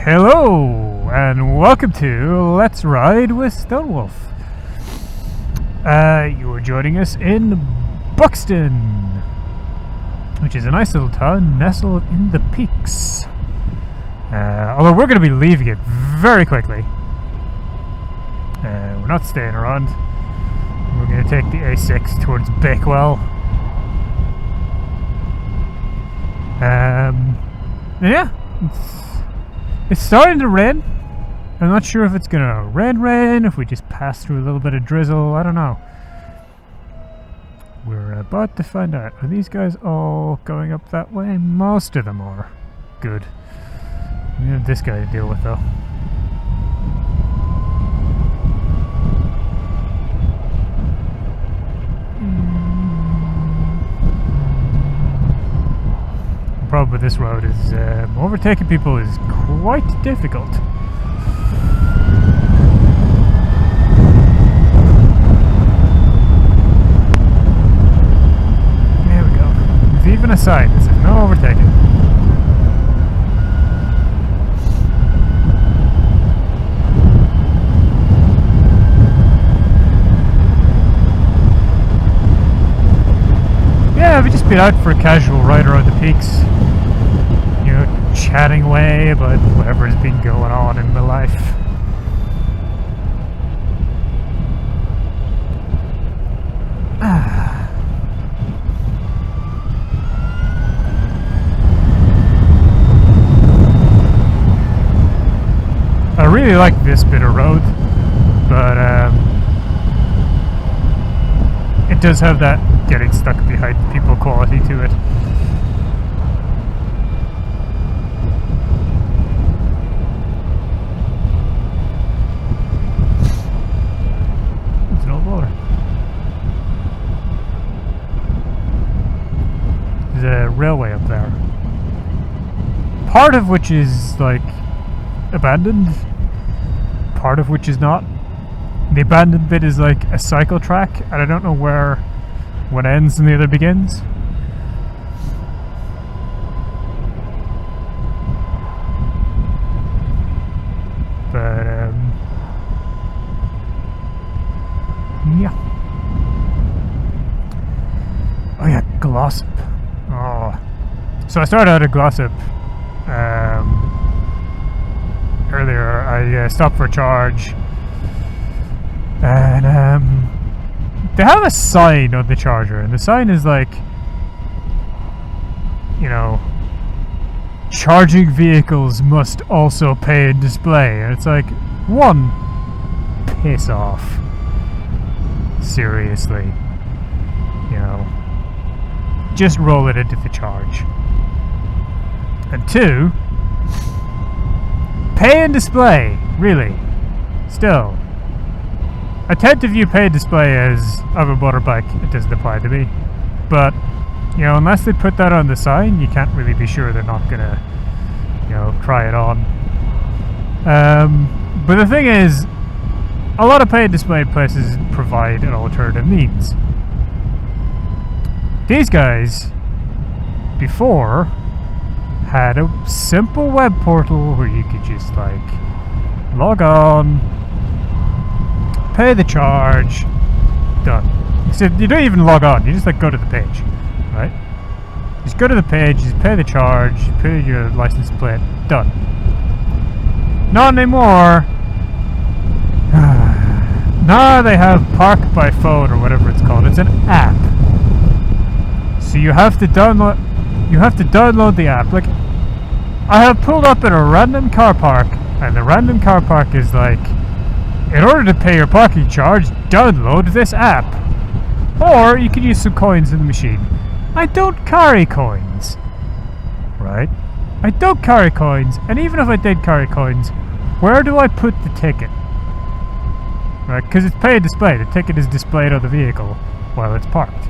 Hello, and welcome to Let's Ride with Stonewolf. You are joining us in Buxton, which is a nice little town nestled in the peaks. Although we're going to be leaving it very quickly. We're not staying around. We're going to take the A6 towards Bakewell. Yeah, it's starting to rain. I'm not sure if it's gonna rain, if we just pass through a little bit of drizzle, I don't know. We're about to find out. Are these guys all going up that way? Most of them are. Good. We have this guy to deal with though. The problem with this road is overtaking people is quite difficult. There we go. There's even a sign that says no overtaking. Yeah, we've just been out for a casual ride around the peaks. You know, chatting away about whatever has been going on in my life. I really like this bit of road, but it does have that getting stuck behind people quality to it. It's an old loader. There's a railway up there. Part of which is like abandoned, part of which is not. The abandoned bit is like a cycle track, and I don't know where one ends and the other begins. But yeah. Oh yeah, Glossop. Oh, so I started out at Glossop earlier. I stopped for a charge. And they have a sign on the charger, and the sign is like, you know, charging vehicles must also pay and display. And it's like, one, piss off. Seriously. You know, just roll it into the charge. And two, pay and display, really. Still. I tend to view pay and display as of a motorbike. It doesn't apply to me. But, you know, unless they put that on the sign, you can't really be sure they're not gonna, you know, try it on. But the thing is, a lot of pay and display places provide an alternative means. These guys, before, had a simple web portal where you could just, like, log on, pay the charge, done. So you don't even log on, you just like go to the page, right? Just go to the page, just pay the charge, pay your license plate, done. Not anymore. Now they have Park by Phone or whatever it's called. It's an app. So you have to download the app. Like, I have pulled up in a random car park, and the random car park is like, in order to pay your parking charge, download this app. Or you can use some coins in the machine. I don't carry coins. Right? I don't carry coins, and even if I did carry coins, where do I put the ticket? Right? Because it's pay and display. The ticket is displayed on the vehicle while it's parked.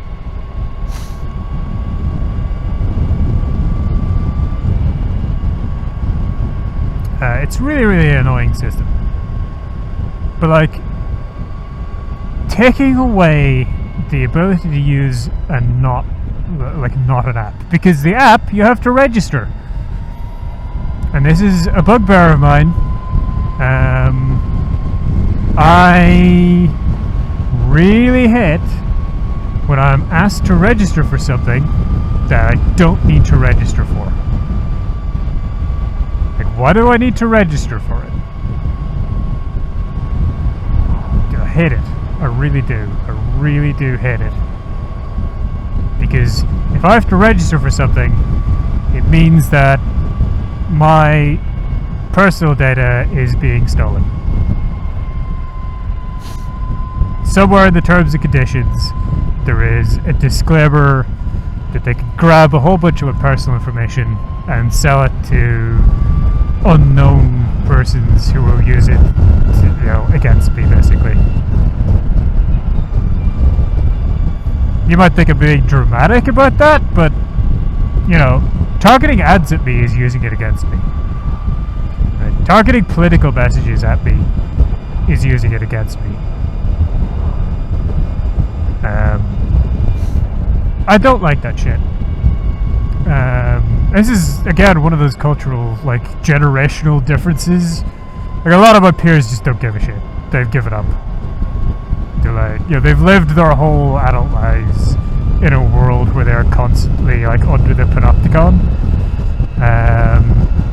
It's really, really annoying system. But like, taking away the ability to use a not an app, because the app you have to register. and this is a bugbear of mine, I really hate when I'm asked to register for something that I don't need to register for. Like, why do I need to register for it? I hate it. I really do. I really do hate it. Because if I have to register for something, it means that my personal data is being stolen. Somewhere in the terms and conditions, there is a disclaimer that they can grab a whole bunch of my personal information and sell it to unknown persons who will use it to, against me, basically. You might think I'm being dramatic about that, but, targeting ads at me is using it against me. Right? Targeting political messages at me is using it against me. I don't like that shit. This is, again, one of those cultural, generational differences. Like, a lot of my peers just don't give a shit. They've given up. They're they've lived their whole adult lives in a world where they're constantly, under the panopticon.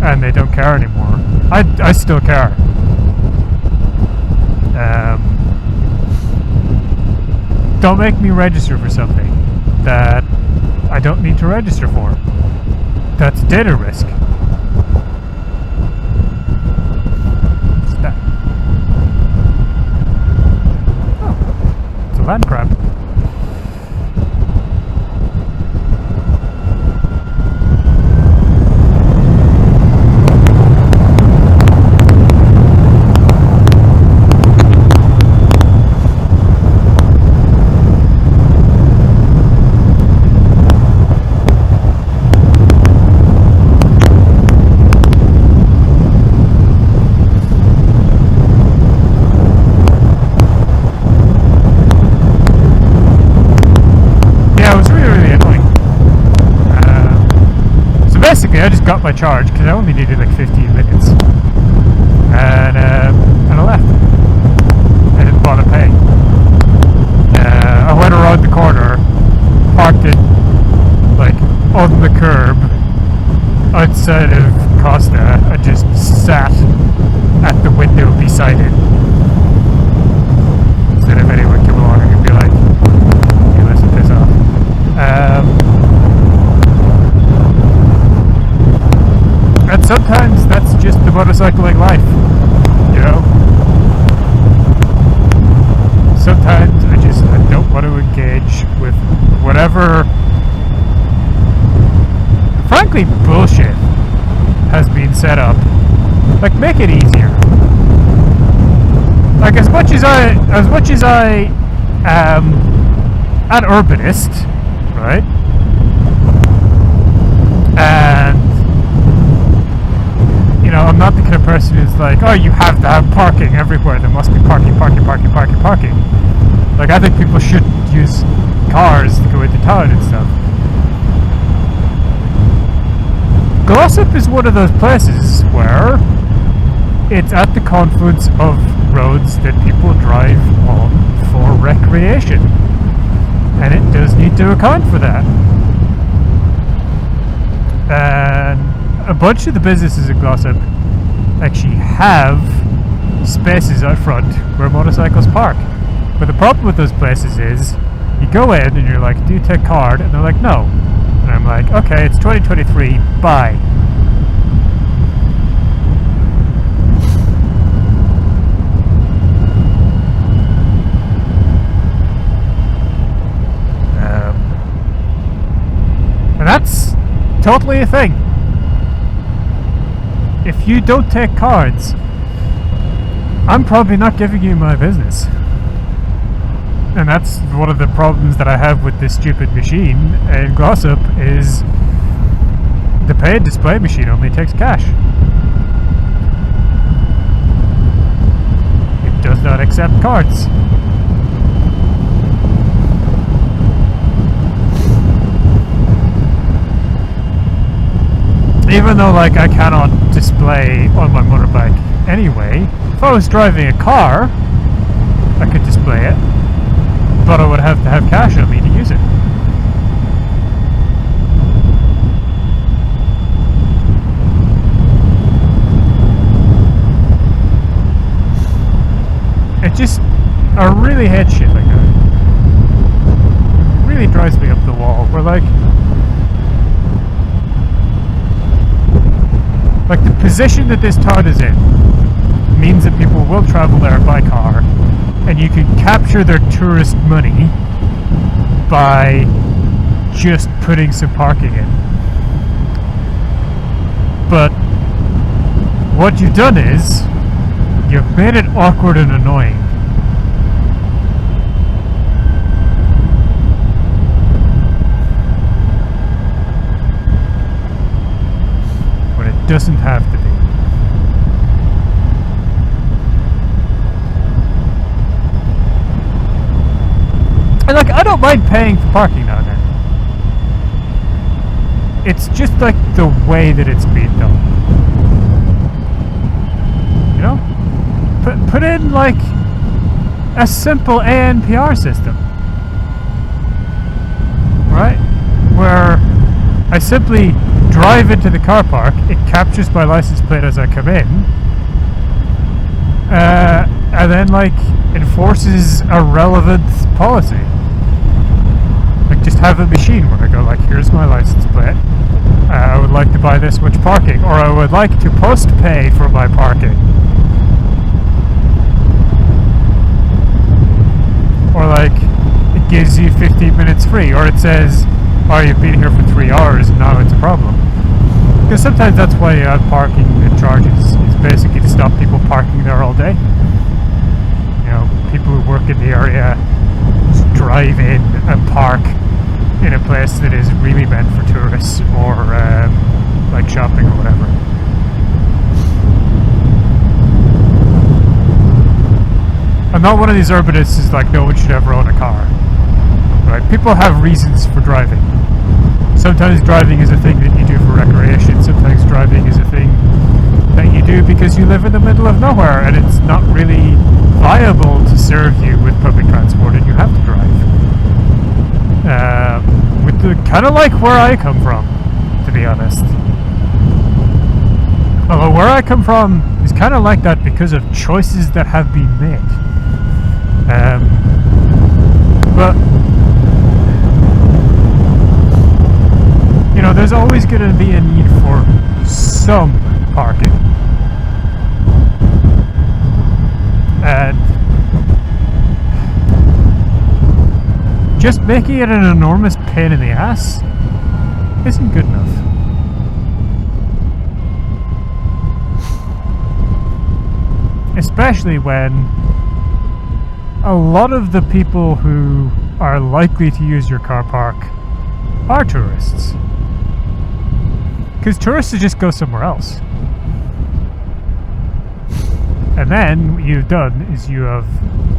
And they don't care anymore. I still care. Don't make me register for something that I don't need to register for. That's data risk. What's that? Oh, it's a land crab. I just got my charge because I only needed 15 minutes, and I left. I didn't bother paying. I went around the corner, parked it on the curb outside of Costa, and just sat at the window beside it. So if anyone came along, I could be like, "Hey, listen, piss off." And sometimes that's just the motorcycling life, Sometimes I don't want to engage with whatever, frankly, bullshit has been set up. Make it easier. As much as I am an urbanist, right? And I'm not the kind of person who's oh, you have to have parking everywhere. There must be parking. I think people should use cars to go into town and stuff. Glossop is one of those places where it's at the confluence of roads that people drive on for recreation. And it does need to account for that. And a bunch of the businesses in Glossop actually have spaces out front where motorcycles park. But the problem with those places is, you go in and you're like, do you take card? And they're like, no. And I'm like, okay, it's 2023, bye. And that's totally a thing. If you don't take cards, I'm probably not giving you my business. And that's one of the problems that I have with this stupid machine in Glossop, is the paid display machine only takes cash. It does not accept cards. Even though, like, I cannot display on my motorbike anyway, if I was driving a car, I could display it, but I would have to have cash on me to use it. It just, I really hate shit like that. It really drives me up the wall. We're like the position that this town is in means that people will travel there by car, and you can capture their tourist money by just putting some parking in. But what you've done is you've made it awkward and annoying. When it doesn't have to be. And like, I don't mind paying for parking down there. It's just like the way that it's being done. You know? Put in like a simple ANPR system, right? Where I simply drive into the car park, it captures my license plate as I come in, and then like enforces a relevant policy. Like just have a machine where I go like, here's my license plate, I would like to buy this much parking, or I would like to post pay for my parking. Or like, it gives you 15 minutes free, or it says, oh, you've been here for 3 hours and now it's a problem. Because sometimes that's why you have parking charges, is basically to stop people parking there all day. You know, people who work in the area just drive in and park in a place that is really meant for tourists, or like shopping or whatever. I'm not one of these urbanists who's like, no one should ever own a car. Right? People have reasons for driving. Sometimes driving is a thing that you do for recreation. Sometimes driving is a thing that you do because you live in the middle of nowhere and it's not really viable to serve you with public transport and you have to drive. With the kind of like where I come from, to be honest. Although where I come from is kind of like that because of choices that have been made. But you know, there's always going to be a need for some parking, and just making it an enormous pain in the ass isn't good enough. Especially when a lot of the people who are likely to use your car park are tourists. Because tourists just go somewhere else. And then what you've done is you have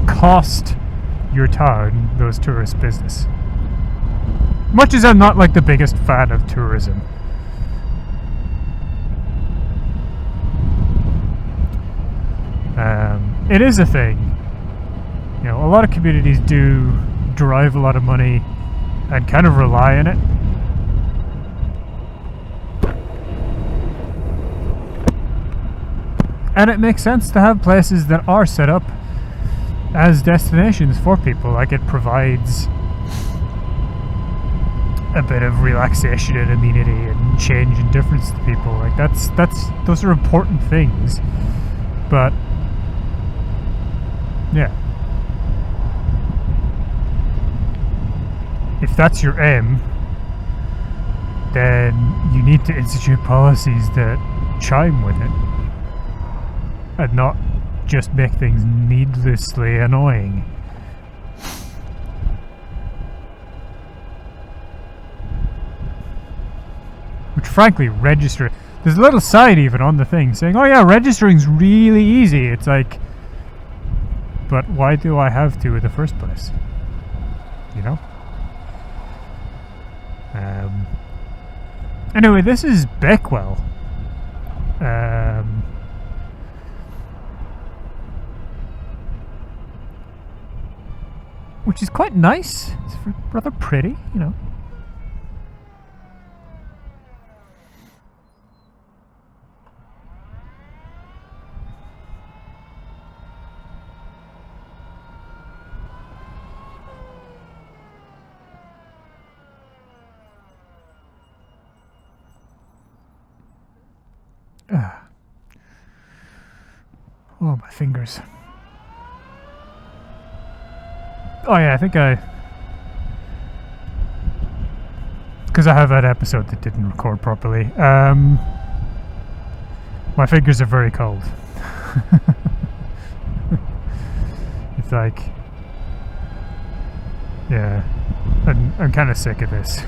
cost your town those tourist business. Much as I'm not like the biggest fan of tourism. It is a thing. You know, a lot of communities do derive a lot of money and kind of rely on it. And it makes sense to have places that are set up as destinations for people. Like, it provides a bit of relaxation and amenity and change and difference to people. Like, those are important things. But yeah, if that's your aim, then you need to institute policies that chime with it and not just make things needlessly annoying. Which frankly, there's a little sign even on the thing saying, oh yeah, registering's really easy. It's like, but why do I have to in the first place? You know? Anyway, this is Beckwell. Which is quite nice. It's rather pretty, you know. Oh, my fingers. Oh yeah, I think because I have that episode that didn't record properly. My fingers are very cold. It's like, yeah, I'm kind of sick of this.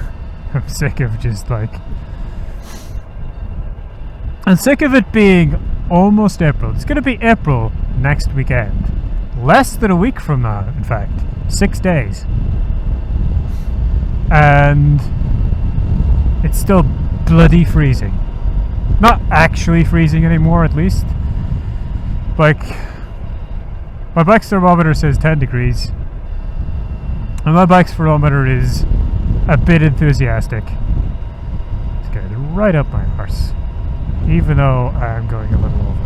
I'm sick of just like, I'm sick of it being almost April. It's going to be April next weekend. Less than a week from now, in fact. 6 days. And it's still bloody freezing. Not actually freezing anymore, at least. Like, my bike's thermometer says 10 degrees. And my bike's thermometer is a bit enthusiastic. It's getting right up my arse. Even though I'm going a little over.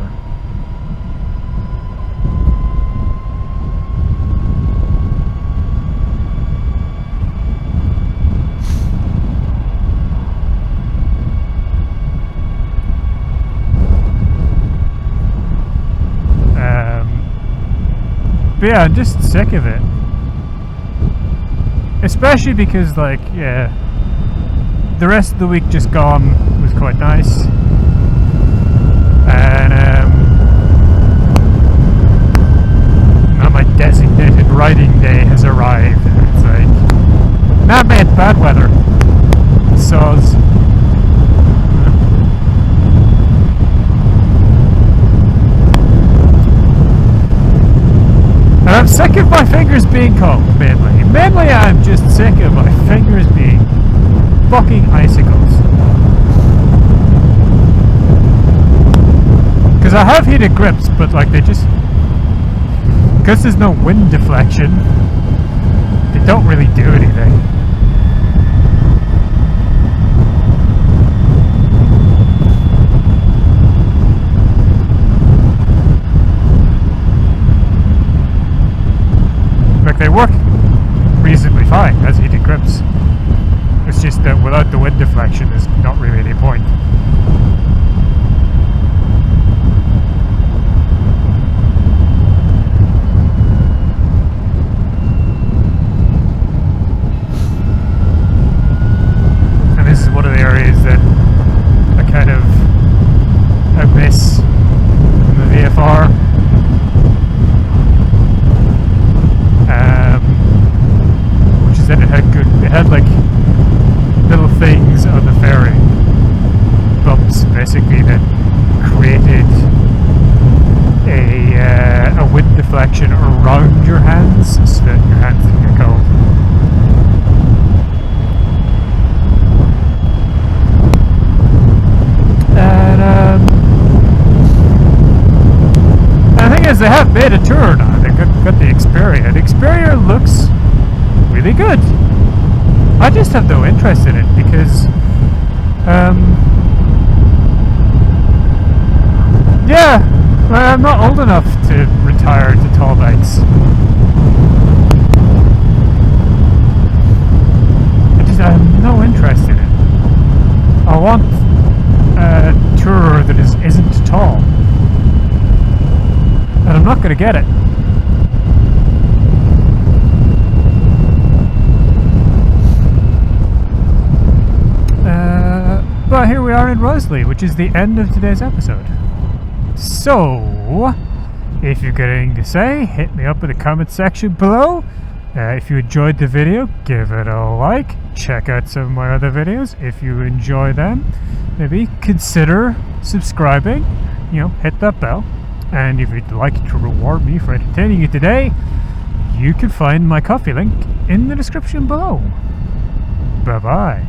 But yeah, I'm just sick of it. Especially because, like, yeah, the rest of the week just gone was quite nice. And now my designated riding day has arrived. It's like, nah man, bad weather. Soz. And I'm sick of my fingers being cold, mainly. Mainly I'm just sick of my fingers being fucking icicles. Because I have heated grips, but like they just, because there's no wind deflection, they don't really do anything. Like they work reasonably fine as heated grips. It's just that without the wind deflection there's not really any point. This is one of the areas that I kind of miss in the VFR. Which is that it had like little things on the fairing, bumps basically, that created a wind deflection around your hands so that your hands didn't get cold. And the thing is, they have made a tour now. They've got the Xperia. The Xperia looks really good. I just have no interest in it because, yeah, well, I'm not old enough to retire to tall bikes. I have no interest in it. I want a tour that isn't tall, and I'm not going to get it. But here we are in Rowsley, which is the end of today's episode. So, if you've got anything to say, hit me up in the comment section below. If you enjoyed the video, give it a like. Check out some of my other videos if you enjoy them. Maybe consider subscribing. You know, hit that bell. And if you'd like to reward me for entertaining you today, you can find my Ko-fi link in the description below. Bye bye.